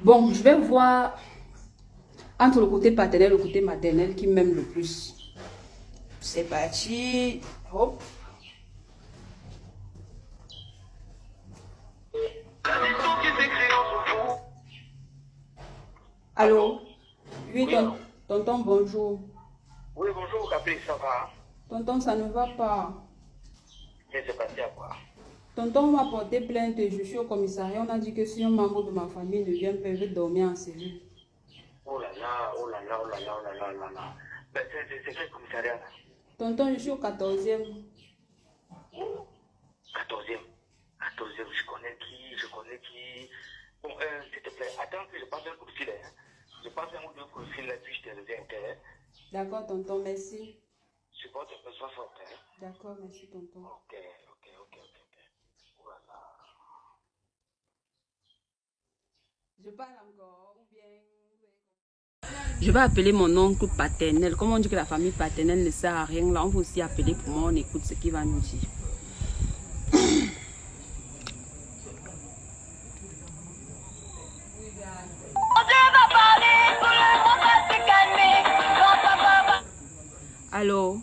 Bon, je vais voir entre le côté paternel et le côté maternel qui m'aime le plus. C'est parti. Hop. Allô? Oui, tonton, bonjour. Oui, bonjour, Capri, ça va? Tonton, ça ne va pas. Mais c'est passé à quoi? Tonton m'a porté plainte, je suis au commissariat. On a dit que si un membre de ma famille ne vient pas, je vais dormir en cellule. Oh là là, oh là là, oh là là, oh là là, oh là là. Ben, c'est quel commissariat là? Tonton, je suis au 14e. 14e. 14e, je connais qui. Bon, s'il te plaît, attends que je passe un coup de fil, hein. Je passe un ou deux coups de fil là, puis je te reviens, hein. D'accord, tonton, merci. Supporte un peu, sois forte, hein. D'accord, merci, tonton. Ok. Voilà. Je parle encore ou bien... Je vais appeler mon oncle paternel. Comme on dit que la famille paternelle ne sert à rien, là, on va aussi appeler pour moi, on écoute ce qu'il va nous dire. Allô?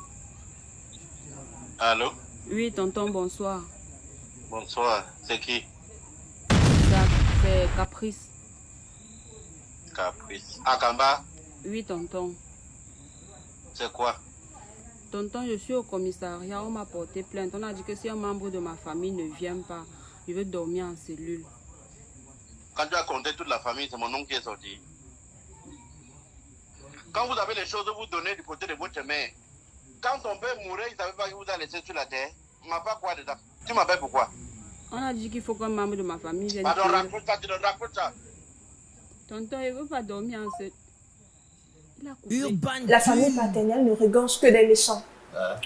Allô? Oui, tonton, bonsoir. Bonsoir, c'est qui? C'est Caprice. Caprice. Akamba? Oui, tonton. C'est quoi? Tonton, je suis au commissariat, on m'a porté plainte. On a dit que si un membre de ma famille ne vient pas, je vais dormir en cellule. Quand tu as compté toute la famille, c'est mon oncle qui est sorti. Quand vous avez les choses, vous donnez du côté de votre mère. Quand ton père mourait, il ne savait pas qu'il vous a laissé sur la terre. Il m'a pas quoi dedans. Tu m'appelles pourquoi? On a dit qu'il faut qu'un membre de ma famille vienne. Pardon, raconte ça, tu racontes ça. Tonton, il ne veut pas dormir en cellule. La famille paternelle ne regorge que des méchants.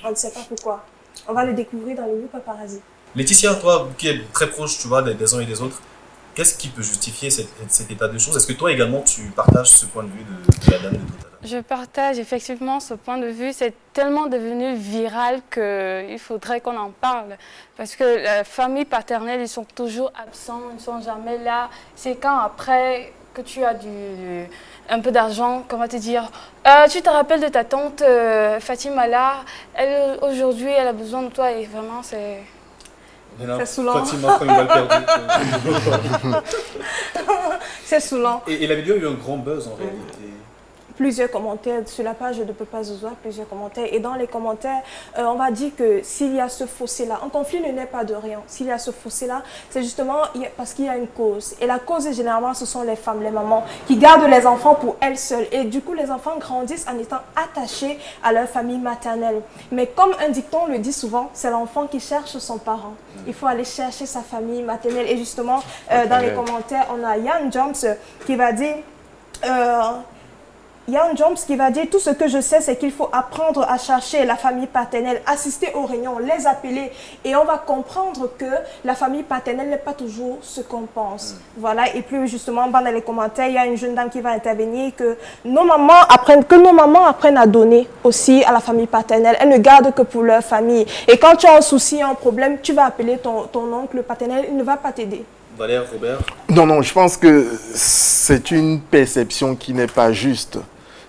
On ne sait pas pourquoi. On va le découvrir dans le New Paparazzi. Laetitia, toi qui es très proche, tu vois, des uns et des autres, qu'est-ce qui peut justifier cet état de choses? Est-ce que toi également tu partages ce point de vue de la dame de tout à l'heure? Je partage effectivement ce point de vue. C'est tellement devenu viral qu'il faudrait qu'on en parle. Parce que la famille paternelle, ils sont toujours absents, ils ne sont jamais là. C'est quand après que tu as un peu d'argent, comment te dire, tu te rappelles de ta tante Fatima là, elle aujourd'hui elle a besoin de toi et vraiment c'est saoulant. Fatima prend une balle perdue. C'est saoulant. Et la vidéo a eu un grand buzz en réalité. Plusieurs commentaires sur la page de Papa Zozoa, plusieurs commentaires. Et dans les commentaires, on va dire que s'il y a ce fossé-là, un conflit ne naît pas de rien. S'il y a ce fossé-là, c'est justement parce qu'il y a une cause. Et la cause, généralement, ce sont les femmes, les mamans, qui gardent les enfants pour elles seules. Et du coup, les enfants grandissent en étant attachés à leur famille maternelle. Mais comme un dicton le dit souvent, c'est l'enfant qui cherche son parent. Il faut aller chercher sa famille maternelle. Et justement, dans les commentaires, on a Yann Jones qui va dire... Yann Jones qui va dire « Tout ce que je sais, c'est qu'il faut apprendre à chercher la famille paternelle, assister aux réunions, les appeler. Et on va comprendre que la famille paternelle n'est pas toujours ce qu'on pense. Voilà. Et puis justement, dans les commentaires, il y a une jeune dame qui va intervenir que nos mamans apprennent à donner aussi à la famille paternelle. Elles ne gardent que pour leur famille. Et quand tu as un souci, un problème, tu vas appeler ton oncle paternel, il ne va pas t'aider. Valère, Robert? Non, je pense que c'est une perception qui n'est pas juste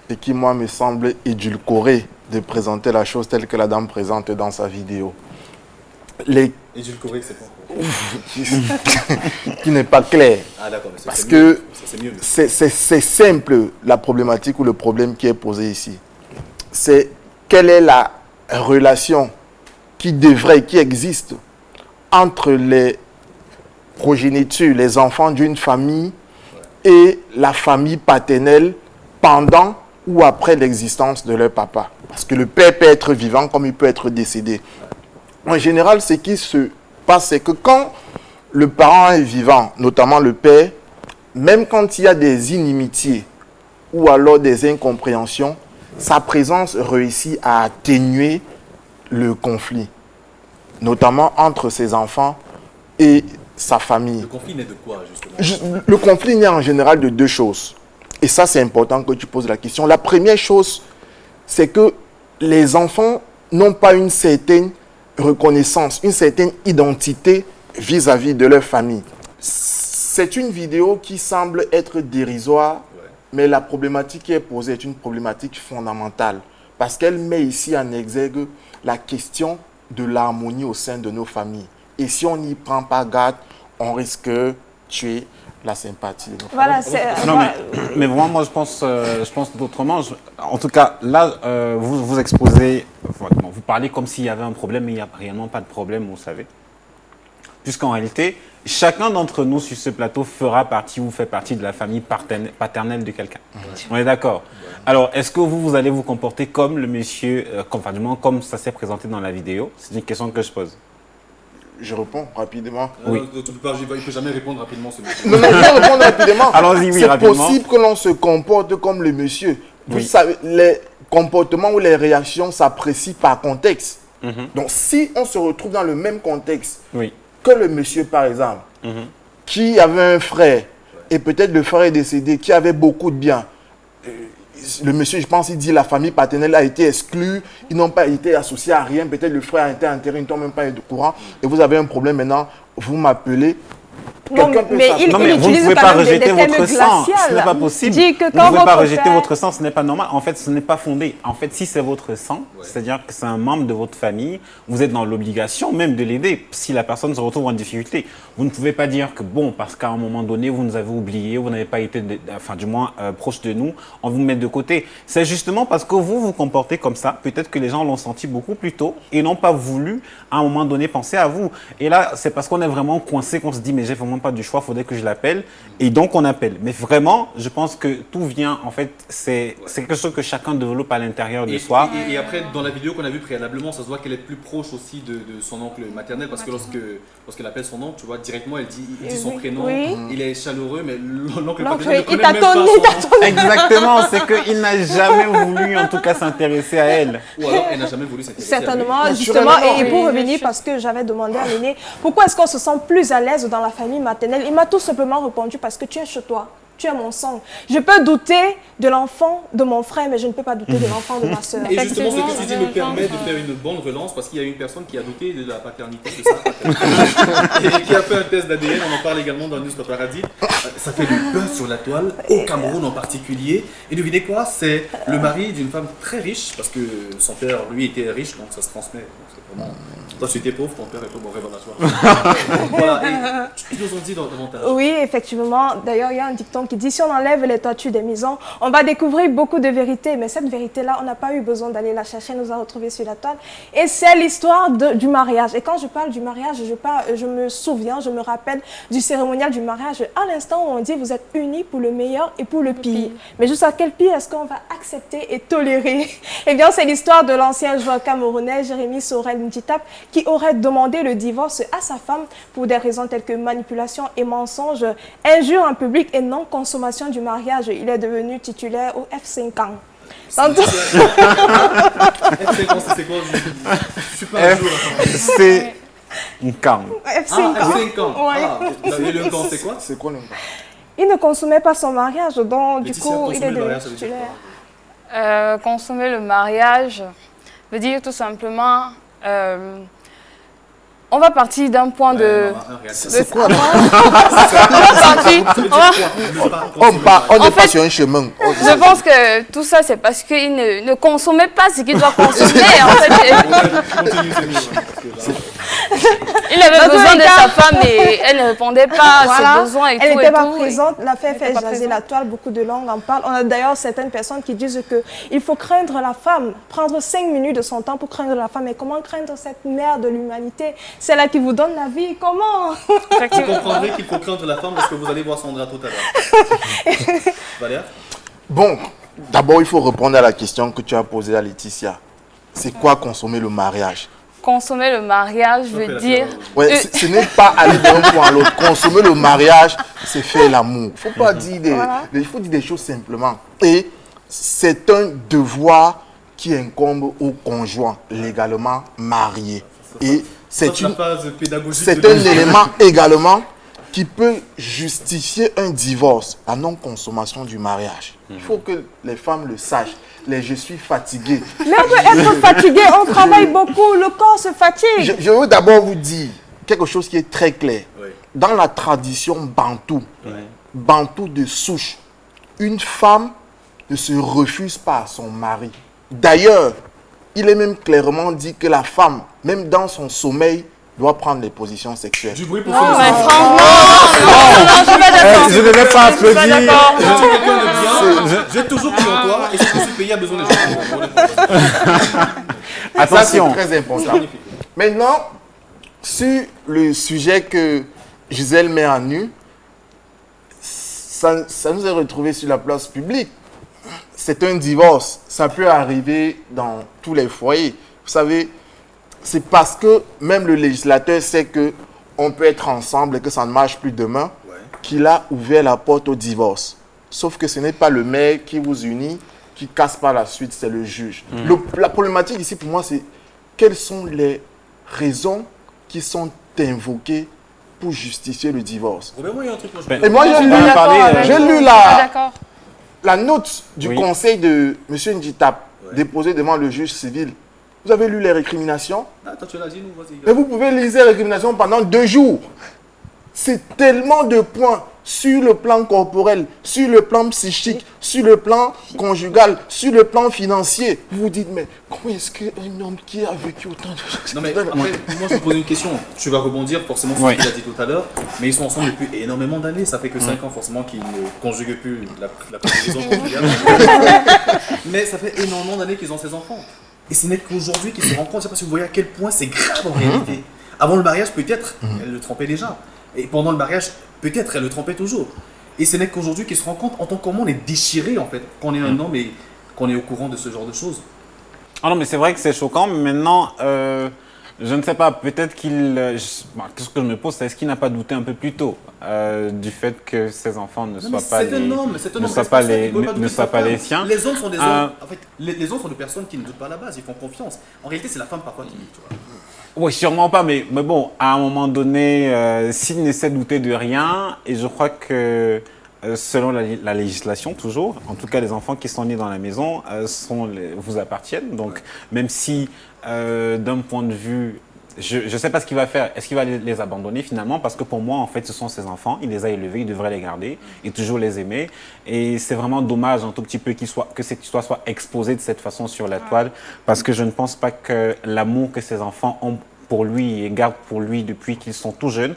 et qui, moi, me semble édulcorée de présenter la chose telle que la dame présente dans sa vidéo. Édulcorée, c'est quoi? Qui n'est pas clair. Ah d'accord, parce que c'est simple, la problématique ou le problème qui est posé ici. C'est quelle est la relation qui existe entre les progénitures, les enfants d'une famille et la famille paternelle pendant ou après l'existence de leur papa. Parce que le père peut être vivant comme il peut être décédé. En général, ce qui se passe, c'est que quand le parent est vivant, notamment le père, même quand il y a des inimitiés ou alors des incompréhensions, sa présence réussit à atténuer le conflit, notamment entre ses enfants et sa famille. Le conflit naît de quoi, justement? Le conflit naît en général de deux choses. Et ça, c'est important que tu poses la question. La première chose, c'est que les enfants n'ont pas une certaine reconnaissance, une certaine identité vis-à-vis de leur famille. c'est une vidéo qui semble être dérisoire, mais la problématique qui est posée est une problématique fondamentale. Parce qu'elle met ici en exergue la question de l'harmonie au sein de nos familles. Et si on n'y prend pas garde, on risque de tuer la sympathie de nos Voilà, familles. Non, mais vraiment, moi, je pense d'autrement. En tout cas, là, vous exposez, vous parlez comme s'il y avait un problème, mais il n'y a réellement pas de problème, vous savez. Puisqu'en réalité, chacun d'entre nous sur ce plateau fera partie ou fait partie de la famille paternelle de quelqu'un. On est d'accord? Alors, est-ce que vous allez vous comporter comme le monsieur, enfin, du moins, comme ça s'est présenté dans la vidéo? C'est une question que je pose. Je réponds rapidement. Oui. Il ne peut jamais répondre rapidement, ce monsieur. Non, je vais répondre rapidement. Allons-y, oui, rapidement. C'est possible que l'on se comporte comme le monsieur. Vous Oui. savez, les comportements ou les réactions s'apprécient par contexte. Donc, si on se retrouve dans le même contexte Oui. que le monsieur, par exemple, qui avait un frère, et peut-être le frère est décédé, qui avait beaucoup de biens, le monsieur, je pense, il dit la famille paternelle a été exclue, ils n'ont pas été associés à rien, peut-être le frère a été enterré, ils n'ont même pas eu de courant, et vous avez un problème maintenant, vous m'appelez. Non, mais Non, mais vous ne pouvez pas rejeter votre sang, ce n'est pas possible. Vous ne pouvez pas rejeter votre sang, ce n'est pas normal. En fait, ce n'est pas fondé. En fait, si c'est votre sang, c'est-à-dire que c'est un membre de votre famille, vous êtes dans l'obligation même de l'aider si la personne se retrouve en difficulté. Vous ne pouvez pas dire que, bon, parce qu'à un moment donné, vous nous avez oubliés, vous n'avez pas été, enfin, du moins, proche de nous, on vous met de côté. C'est justement parce que vous vous comportez comme ça, peut-être que les gens l'ont senti beaucoup plus tôt et n'ont pas voulu, à un moment donné, penser à vous. Et là, c'est parce qu'on est vraiment coincé qu'on se dit, mais j'ai vraiment pas du choix, il faudrait que je l'appelle. Et donc, on appelle. Mais vraiment, je pense que tout vient, en fait, c'est quelque chose que chacun développe à l'intérieur de soi. Et après, dans la vidéo qu'on a vue préalablement, ça se voit qu'elle est plus proche aussi de son oncle maternel, parce que lorsqu'elle appelle son oncle, tu vois, directement, elle dit son prénom, il est chaleureux, mais l'oncle maternel ne connaît même pas son nom. Exactement, c'est qu'il n'a jamais voulu, en tout cas, s'intéresser à elle. Ou alors, elle n'a jamais voulu s'intéresser à lui. Certainement, justement, et pour revenir, parce que j'avais demandé à l'aîné, pourquoi est-ce qu'on se sent plus à l'aise dans la famille maternelle? Il m'a tout simplement répondu, parce que tu es chez toi. Tu es mon sang. Je peux douter de l'enfant de mon frère, mais je ne peux pas douter de l'enfant de ma soeur. Et justement, ce que tu dis me permet de faire une bonne relance, parce qu'il y a une personne qui a douté de la paternité de sa paternité et qui a fait un test d'ADN. On en parle également dans News Paparazzi. Ça fait du buzz sur la toile, au Cameroun en particulier. Et devinez quoi? C'est le mari d'une femme très riche, parce que son père, lui, était riche, donc ça se transmet. Toi, tu étais pauvre, ton père est pauvre, bon, révélatoire. Voilà, et tu nous en dis davantage. Oui, effectivement. D'ailleurs, il y a un dicton qui dit, si on enlève les toitures des maisons, on va découvrir beaucoup de vérités. Mais cette vérité-là, on n'a pas eu besoin d'aller la chercher, nous a retrouvée sur la toile. Et c'est l'histoire du mariage. Et quand je parle du mariage, je me souviens, je me rappelle du cérémonial du mariage. À l'instant où on dit, vous êtes unis pour le meilleur et pour le pire. Mais jusqu'à quel pire est-ce qu'on va accepter et tolérer? Eh bien, c'est l'histoire de l'ancien joueur camerounais, Jérémy Sorel Nditap, qui aurait demandé le divorce à sa femme pour des raisons telles que manipulation et mensonge, injure en public et non-consommation du mariage. Il est devenu titulaire au F5 ans. F5 ans, c'est quoi? Je suis pas un jour. C'est un camp. F5 ans. F5 ans. Ouais. Et le camp, c'est quoi? C'est quoi le camp? Il ne consommait pas son mariage, donc Laetitia, du coup, il est consommer le devenu mariage, ça veut dire titulaire. Consommer le mariage veut dire tout simplement, on va partir d'un point de... C'est quoi? On n'est pas sur un chemin. Je pense que tout ça, c'est parce qu'il ne consommait pas ce qu'il doit consommer. En fait. Il avait besoin de sa femme et elle ne répondait pas à ses besoins et tout. Elle n'était pas présente, l'affaire fait jaser la toile, beaucoup de langues en parlent. On a d'ailleurs certaines personnes qui disent qu'il faut craindre la femme, prendre 5 minutes de son temps pour craindre la femme. Mais comment craindre cette mère de l'humanité? C'est là qui vous donne la vie, comment? Vous comprendrez qu'il faut craindre la femme parce que vous allez voir Sandra tout à l'heure. Valère? Bon, d'abord, il faut répondre à la question que tu as posée à Laetitia. C'est quoi consommer le mariage? Consommer le mariage veut dire... Ouais, ce n'est pas aller d'un point à l'autre. Consommer le mariage, c'est faire l'amour. Il faut pas dire il faut dire des choses simplement. Et c'est un devoir qui incombe au conjoint légalement marié. Et c'est un élément également qui peut justifier un divorce, la non-consommation du mariage. Il faut que les femmes le sachent. Je suis fatigué. Mais on peut être fatigué, on travaille beaucoup, le corps se fatigue. Je veux d'abord vous dire quelque chose qui est très clair. Oui. Dans la tradition bantou, bantou de souche, une femme ne se refuse pas à son mari. D'ailleurs, il est même clairement dit que la femme, même dans son sommeil, doit prendre des positions sexuelles. Du bruit pour Non, faire mais le son. franchement, non, je suis pas d'accord. Je ne vais pas Je suis pas applaudir. d'accord. Je suis quelqu'un de bien, j'ai toujours cru en toi et si je suis payé à besoin des gens. Ça, c'est Attention. très important. Maintenant, sur le sujet que Gisèle met en nu, ça nous est retrouvé sur la place publique. C'est un divorce. Ça peut arriver dans tous les foyers. Vous savez, c'est parce que même le législateur sait qu'on peut être ensemble et que ça ne marche plus demain qu'il a ouvert la porte au divorce. Sauf que ce n'est pas le maire qui vous unit, qui casse par la suite, c'est le juge. La problématique ici pour moi, c'est quelles sont les raisons qui sont invoquées pour justifier le divorce. Robert, moi, il y a un truc, moi, je Et moi, j'ai lu D'accord. la note du conseil de M. Ndjitap déposée devant le juge civil. Vous avez lu les récriminations? Attends, tu l'as dit, nous, vas-y. Et vous pouvez lire les récriminations pendant 2 jours. C'est tellement de points sur le plan corporel, sur le plan psychique, sur le plan conjugal, sur le plan financier. Vous vous dites, mais comment est-ce qu'un homme qui a vécu autant de choses... Non mais après, moi je me pose une question. Tu vas rebondir forcément sur ce qu'il a dit tout à l'heure, mais ils sont ensemble depuis énormément d'années. Ça fait que 5 ans forcément qu'ils ne conjuguent plus la conjugaison conjugale. Mais ça fait énormément d'années qu'ils ont ces enfants. Et ce n'est qu'aujourd'hui qu'ils se rendent compte. Je ne sais pas si vous voyez à quel point c'est grave en réalité. Avant le mariage, peut-être, elle le trompait déjà. Et pendant le mariage, peut-être, elle le trompait toujours. Et ce n'est qu'aujourd'hui qu'ils se rendent compte en tant qu'homme, on est déchiré en fait, qu'on est un homme et qu'on est au courant de ce genre de choses. Ah non, mais c'est vrai que c'est choquant, mais maintenant, je ne sais pas, peut-être qu'il... Qu'est-ce que je me pose, c'est est-ce qu'il n'a pas douté un peu plus tôt du fait que ses enfants ne soient pas les siens. Les hommes sont des hommes, en fait, les hommes sont des personnes qui ne doutent pas à la base, ils font confiance. En réalité, c'est la femme parfois qui doute, tu vois. Oui, sûrement pas, mais bon, à un moment donné, s'il ne sait douter de rien, et je crois que selon la législation toujours, en tout cas les enfants qui sont nés dans la maison vous appartiennent. Donc même si d'un point de vue, je ne sais pas ce qu'il va faire, est-ce qu'il va les abandonner finalement? Parce que pour moi, en fait, ce sont ses enfants, il les a élevés, il devrait les garder et toujours les aimer. Et c'est vraiment dommage un tout petit peu que cette histoire soit exposée de cette façon sur la toile, parce que je ne pense pas que l'amour que ses enfants ont pour lui et gardent pour lui depuis qu'ils sont tout jeunes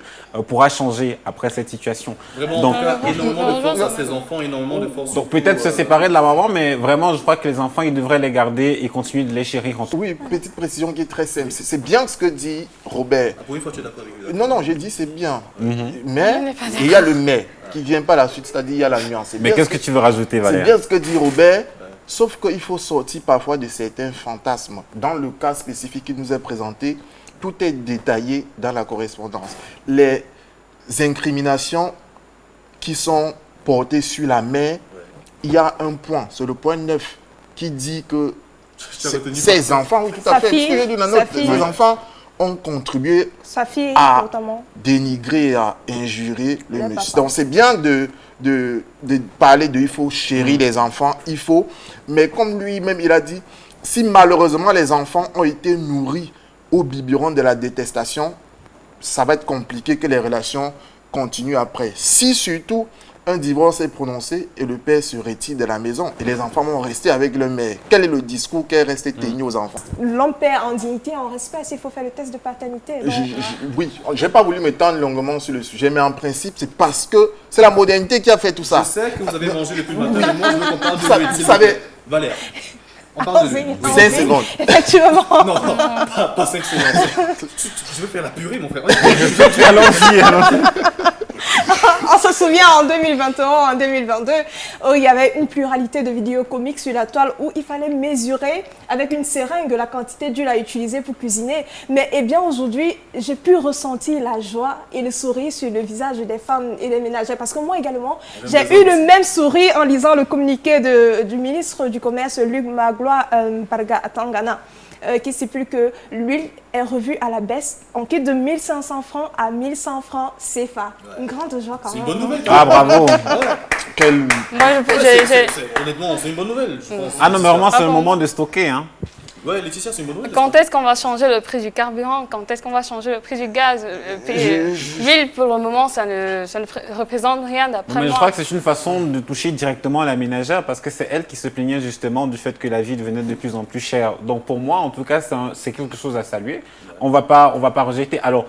pourra changer après cette situation. Vraiment, donc, énormément de force à ses enfants, énormément de force. Donc peut-être se séparer de la maman, mais vraiment, je crois que les enfants, ils devraient les garder et continuer de les chérir. Oui, petite précision qui est très simple. C'est bien ce que dit Robert. Pour une fois, tu es d'accord avec lui. Non, j'ai dit c'est bien. Mais il y a le mais qui ne vient pas la suite, c'est-à-dire il y a la nuance. Mais qu'est-ce que tu veux rajouter, Valère? C'est bien ce que dit Robert, sauf qu'il faut sortir parfois de certains fantasmes. Dans le cas spécifique qui nous est présenté, tout est détaillé dans la correspondance. Les incriminations qui sont portées sur la mère, il y a un point, c'est le point 9, qui dit que ces enfants, oui, tout à fait, ces enfants ont contribué à dénigrer, à injurer le monsieur. Donc c'est bien de parler de il faut chérir les enfants, il faut, mais comme lui-même il a dit, si malheureusement les enfants ont été nourris au biberon de la détestation, ça va être compliqué que les relations continuent après. Si surtout un divorce est prononcé et le père se retire de la maison et les enfants vont rester avec le mère, quel est le discours qui est resté tenu aux enfants? L'homme perd en dignité, en respect, s'il faut faire le test de paternité. Oui, je n'ai pas voulu m'étendre longuement sur le sujet, mais en principe, c'est parce que c'est la modernité qui a fait tout ça. Je sais que vous avez mangé depuis le matin, mais moi je veux qu'on parle de lui. Vous savez, Valère. On parle de lui. 5 secondes. Effectivement. Non, pas 5 secondes. Je veux faire la purée, mon frère. Allons-y. On se souvient en 2021, en 2022, où il y avait une pluralité de vidéos comiques sur la toile où il fallait mesurer avec une seringue la quantité d'huile à utiliser pour cuisiner. Mais eh bien aujourd'hui, j'ai pu ressentir la joie et le sourire sur le visage des femmes et des ménagères. Parce que moi également, j'ai eu le même sourire en lisant le communiqué du ministre du Commerce, Luc Magloire Parga-Tangana. Qui stipule que l'huile est revue à la baisse en kit de 1500 francs à 1100 francs CFA. Une grande joie quand même. C'est une bonne nouvelle. Ah, bravo. Honnêtement, c'est une bonne nouvelle, je pense. Ah non, mais vraiment, c'est le moment de stocker. Hein. Ouais, Laetitia, c'est une bonne nouvelle. Quand est-ce qu'on va changer le prix du carburant? Quand est-ce qu'on va changer le prix du gaz? L'huile, pour le moment, ça ne représente rien d'après moi. Je crois que c'est une façon de toucher directement à la ménagère parce que c'est elle qui se plaignait justement du fait que la vie devenait de plus en plus chère. Donc pour moi, en tout cas, c'est quelque chose à saluer. On va pas rejeter. Alors,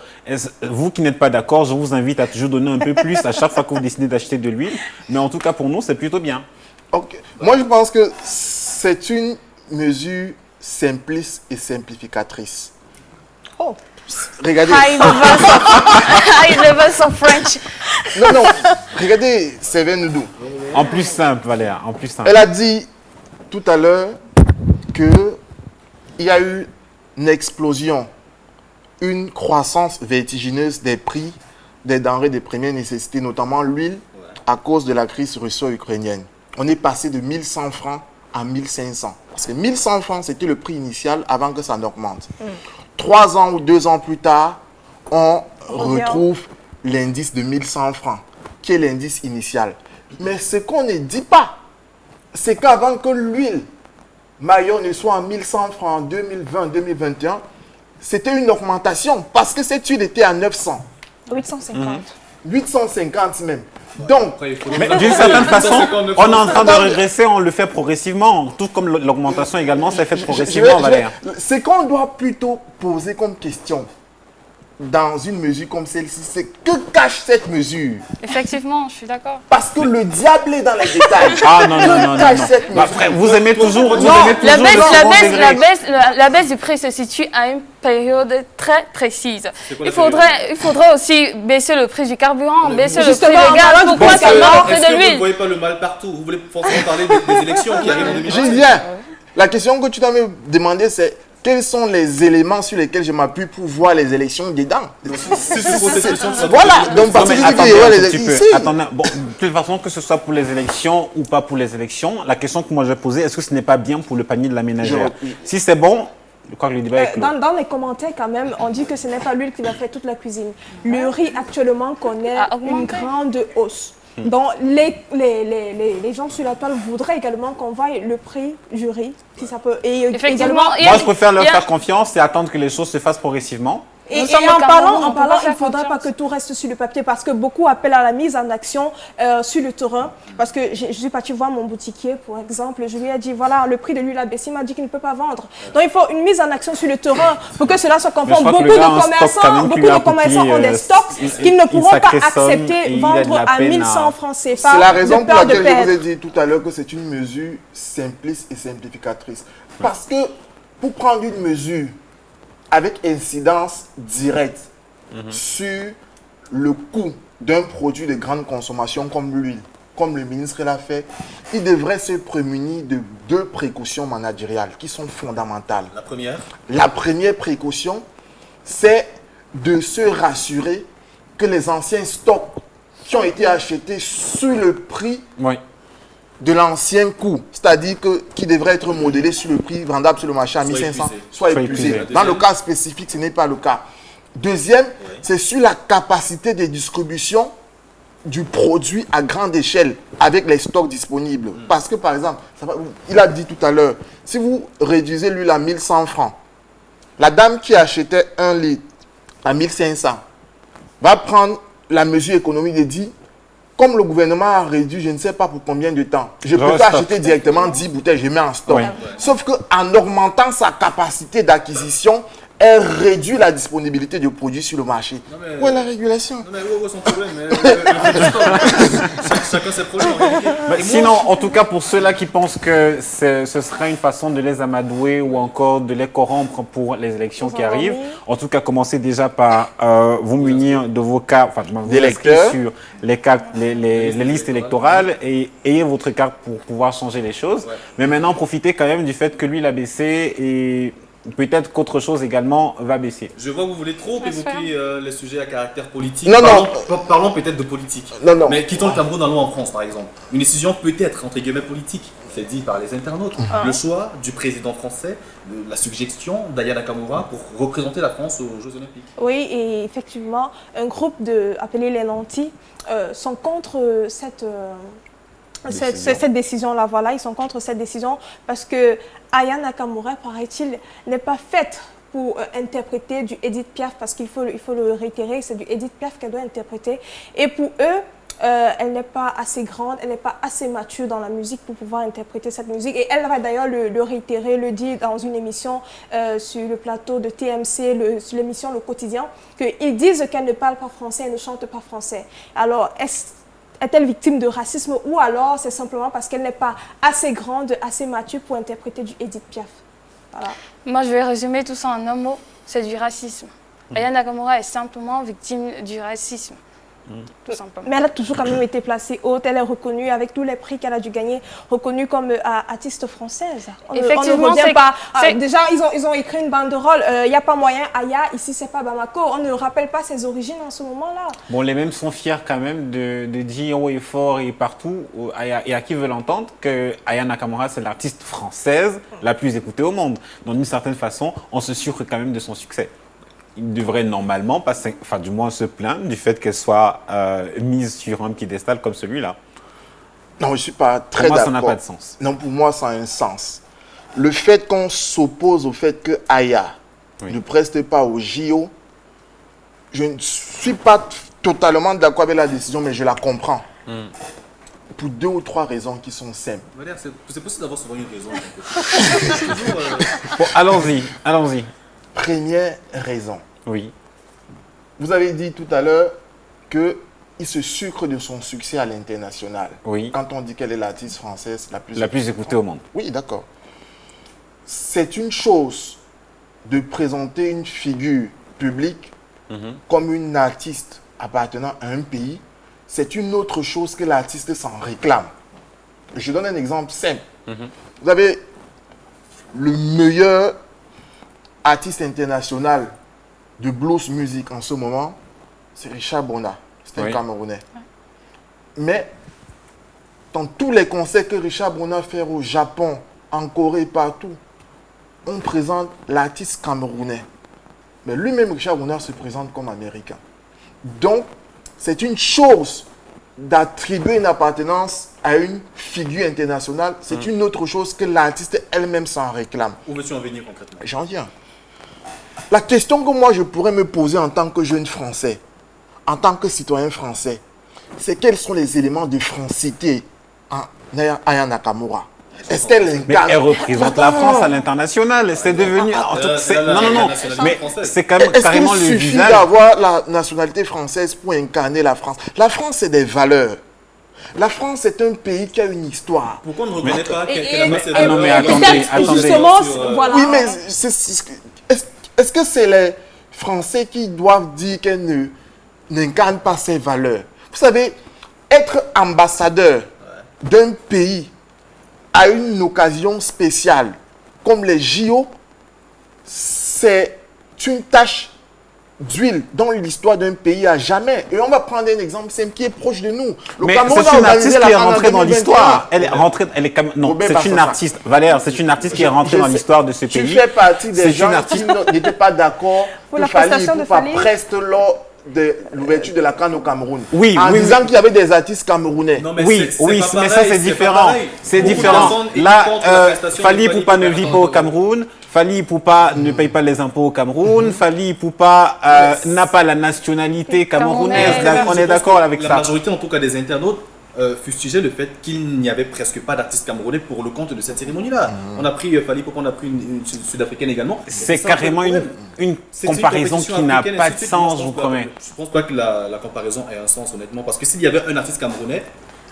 vous qui n'êtes pas d'accord, je vous invite à toujours donner un peu plus à chaque fois que vous décidez d'acheter de l'huile. Mais en tout cas, pour nous, c'est plutôt bien. Okay. Moi, je pense que c'est une mesure simpliste et simplificatrice. Oh. Regardez. High level of French. Non. Regardez, Seven Noudou. En plus simple, Valéa. En plus simple. Elle a dit tout à l'heure qu'il y a eu une explosion, une croissance vertigineuse des prix des denrées de première nécessité, notamment l'huile, à cause de la crise russo-ukrainienne. On est passé de 1100 francs à 1500. Parce que 1100 francs, c'était le prix initial avant que ça n'augmente. 3 ans ou 2 ans plus tard, on retrouve l'indice de 1100 francs, qui est l'indice initial. Mais ce qu'on ne dit pas, c'est qu'avant que l'huile Maillot ne soit en 1100 francs en 2020-2021, c'était une augmentation parce que cette huile était à 900. 850. 850 même. Donc, mais d'une certaine façon, on est en train de régresser, on le fait progressivement. Tout comme l'augmentation également, c'est fait progressivement, Valéa. Ce qu'on doit plutôt poser comme question dans une mesure comme celle-ci, c'est que cache cette mesure? Effectivement, je suis d'accord. Parce que le diable est dans les détails. Ah non. Après, vous aimez toujours... La baisse du prix se situe à une période très précise. Il faudrait aussi baisser le prix du carburant, baisser le prix du gaz. Pourquoi seulement le prix de l'huile? Vous ne voyez pas le mal partout? Vous voulez forcément parler des élections qui arrivent en 2025? Je viens. La question que tu dois me demander, c'est quels sont les éléments sur lesquels je m'appuie pour voir les élections dedans? Voilà. Donc, parce que attendez, bon, de toute façon, que ce soit pour les élections ou pas pour les élections, la question que moi je posais, est-ce que ce n'est pas bien pour le panier de la ménagère? Si c'est bon, je crois que le débat est clos. Dans les commentaires, quand même, on dit que ce n'est pas l'huile qui va faire toute la cuisine. Le riz, actuellement, connaît une grande hausse. Donc, les gens sur la toile voudraient également qu'on voie le prix du riz, si ça peut. Et effectivement, moi, je préfère leur faire confiance et attendre que les choses se fassent progressivement. Et en parlant, il ne faudrait pas que tout reste sur le papier parce que beaucoup appellent à la mise en action sur le terrain. Parce que je suis partie voir mon boutiquier, par exemple, je lui ai dit, voilà, le prix de l'huile a baissé, il m'a dit qu'il ne peut pas vendre. Donc il faut une mise en action sur le terrain pour que cela soit conforme. Beaucoup de commerçants ont des stocks qu'ils ne pourront pas accepter vendre à 1100 francs CFA. C'est la raison pour laquelle je vous ai dit tout à l'heure que c'est une mesure simpliste et simplificatrice. Parce que pour prendre une mesure avec incidence directe sur le coût d'un produit de grande consommation comme l'huile, comme le ministre l'a fait, il devrait se prémunir de 2 précautions managériales qui sont fondamentales. La première précaution, c'est de se rassurer que les anciens stocks qui ont été achetés sur le prix de l'ancien coût, c'est-à-dire qui devrait être modélé sur le prix vendable sur le marché à 1500, soit épuisé. Dans le cas spécifique, ce n'est pas le cas. Deuxième, c'est sur la capacité de distribution du produit à grande échelle avec les stocks disponibles. Parce que, par exemple, il a dit tout à l'heure, si vous réduisez l'huile à 1100 francs, la dame qui achetait 1 litre à 1500 va prendre la mesure économique et dire, comme le gouvernement a réduit, je ne sais pas pour combien de temps, je peux pas acheter directement 10 bouteilles, je mets en stock. Sauf qu'en augmentant sa capacité d'acquisition, elle réduit la disponibilité de produits sur le marché. Où est la régulation? Non mais où est son problème? Chacun ses problèmes. Sinon, en tout cas, pour ceux-là qui pensent que ce serait une façon de les amadouer ou encore de les corrompre pour les élections qui arrivent, en tout cas, commencez déjà par vous munir de vos cartes, enfin, vous inscrire sur les listes électorales et ayez votre carte pour pouvoir changer les choses. Mais maintenant, profitez quand même du fait que lui, il a baissé et peut-être qu'autre chose également va baisser. Je vois que vous voulez trop évoquer les sujets à caractère politique. Parlons peut-être de politique. Mais quittons le Cameroun, allons en France par exemple. Une décision peut-être entre guillemets politique, c'est dit par les internautes. Le choix du président français, la suggestion d'Aya Nakamura pour représenter la France aux Jeux Olympiques. Oui, et effectivement, un groupe appelé les Nantis sont contre cette décision-là. Voilà, ils sont contre cette décision parce que Aya Nakamura, paraît-il, n'est pas faite pour interpréter du Edith Piaf, parce qu'il faut le réitérer, c'est du Edith Piaf qu'elle doit interpréter. Et pour eux, elle n'est pas assez grande, elle n'est pas assez mature dans la musique pour pouvoir interpréter cette musique. Et elle va d'ailleurs le réitérer, le dire dans une émission sur le plateau de TMC, sur l'émission Le Quotidien, qu'ils disent qu'elle ne parle pas français, elle ne chante pas français. Alors, est-elle victime de racisme ou alors c'est simplement parce qu'elle n'est pas assez grande, assez mature pour interpréter du Edith Piaf? Voilà. Moi, je vais résumer tout ça en un mot, c'est du racisme. Aya Nakamura est simplement victime du racisme. Tout simplement. Mais elle a toujours quand même été placée haute, elle est reconnue avec tous les prix qu'elle a dû gagner, reconnue comme artiste française. Effectivement, on ne revient pas. Déjà, ils ont écrit une banderole, il n'y a pas moyen, Aya, ici c'est pas Bamako, on ne rappelle pas ses origines en ce moment-là. Bon, les mêmes sont fiers quand même de dire haut et fort et partout, et à qui veut l'entendre, que Aya Nakamura c'est l'artiste française la plus écoutée au monde. Donc d'une certaine façon, on se sucre quand même de son succès. Il devrait normalement passer, enfin du moins se plaindre du fait qu'elle soit mise sur un piédestal comme celui-là. Non, je ne suis pas très d'accord. Pour moi, ça n'a pas de sens. Non, pour moi, ça a un sens. Le fait qu'on s'oppose au fait que Aya ne preste pas au JO, je ne suis pas totalement d'accord avec la décision, mais je la comprends. Pour 2 ou 3 raisons qui sont simples. C'est possible d'avoir souvent une raison. Bon, allons-y. Première raison. Oui. Vous avez dit tout à l'heure qu'il se sucre de son succès à l'international. Oui. Quand on dit qu'elle est l'artiste française la plus écoutée au monde. Oui, d'accord. C'est une chose de présenter une figure publique comme une artiste appartenant à un pays. C'est une autre chose que l'artiste s'en réclame. Je donne un exemple simple. Vous avez le meilleur artiste international de blues music en ce moment, c'est Richard Bona. C'est un Camerounais. Mais dans tous les concerts que Richard Bona fait au Japon, en Corée, partout, on présente l'artiste camerounais. Mais lui-même, Richard Bona, se présente comme américain. Donc, c'est une chose d'attribuer une appartenance à une figure internationale. C'est une autre chose que l'artiste elle-même s'en réclame. Où veux-tu en venir concrètement? J'en viens. La question que moi je pourrais me poser en tant que jeune Français, en tant que citoyen français, c'est quels sont les éléments de francité en Aya Nakamura? Est-ce qu'elle incarne... Mais elle représente la France à l'international. C'est devenu... Non. Mais c'est quand même carrément le visage. Est-ce qu'il suffit d'avoir la nationalité française pour incarner la France? La France, c'est des valeurs. La France est un pays qui a une histoire. Pourquoi on ne reconnaît pas qu'elle a passé Non, mais attendez. Justement, voilà. Oui, mais est-ce que c'est les Français qui doivent dire qu'elle n'incarne pas ses valeurs? Vous savez, être ambassadeur d'un pays à une occasion spéciale, comme les JO, c'est une tâche d'huile dans l'histoire d'un pays à jamais. Et on va prendre un exemple simple qui est proche de nous. Le Cameroun c'est une artiste qui est rentrée dans l'histoire. C'est une artiste. Valère, c'est une artiste qui est rentrée dans l'histoire de ce pays. Tu fais partie des gens qui n'étaient pas d'accord pour Fally Ipupa preste lors de l'ouverture de la CAN au Cameroun. En disant qu'il y avait des artistes camerounais. Non, mais mais ça c'est différent. C'est différent. Là, Fally Ipupa ne vit pas au Cameroun. Fally Ipupa ne paye pas les impôts au Cameroun. Fally Ipupa n'a pas la nationalité camerounaise. On est d'accord avec ça. La majorité, en tout cas des internautes, fustigeait le fait qu'il n'y avait presque pas d'artistes camerounais pour le compte de cette cérémonie-là. On a pris Fally Ipupa, on a pris une sud-africaine également. C'est carrément une comparaison qui n'a pas de sens, je vous promets. Je ne pense pas que la comparaison ait un sens, honnêtement, parce que s'il y avait un artiste camerounais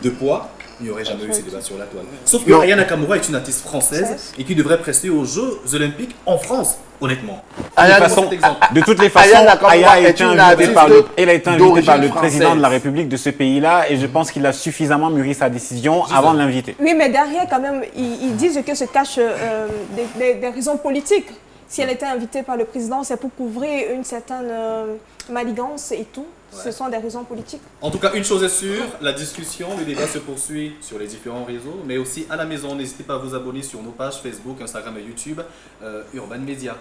de poids, il n'y aurait jamais eu ces débats sur la toile. Sauf que Aya Nakamura est une artiste française et qui devrait prester aux Jeux Olympiques en France, honnêtement. De toutes les façons, Aya a été invitée par le président de la République de ce pays-là et je pense qu'il a suffisamment mûri sa décision avant de l'inviter. Oui, mais derrière, quand même, ils disent que se cachent des raisons politiques. Si elle était invitée par le président, c'est pour couvrir une certaine manigance et tout. Ce sont des raisons politiques. En tout cas, une chose est sûre, la discussion, le débat se poursuit sur les différents réseaux, mais aussi à la maison. N'hésitez pas à vous abonner sur nos pages Facebook, Instagram et YouTube, Urban Media.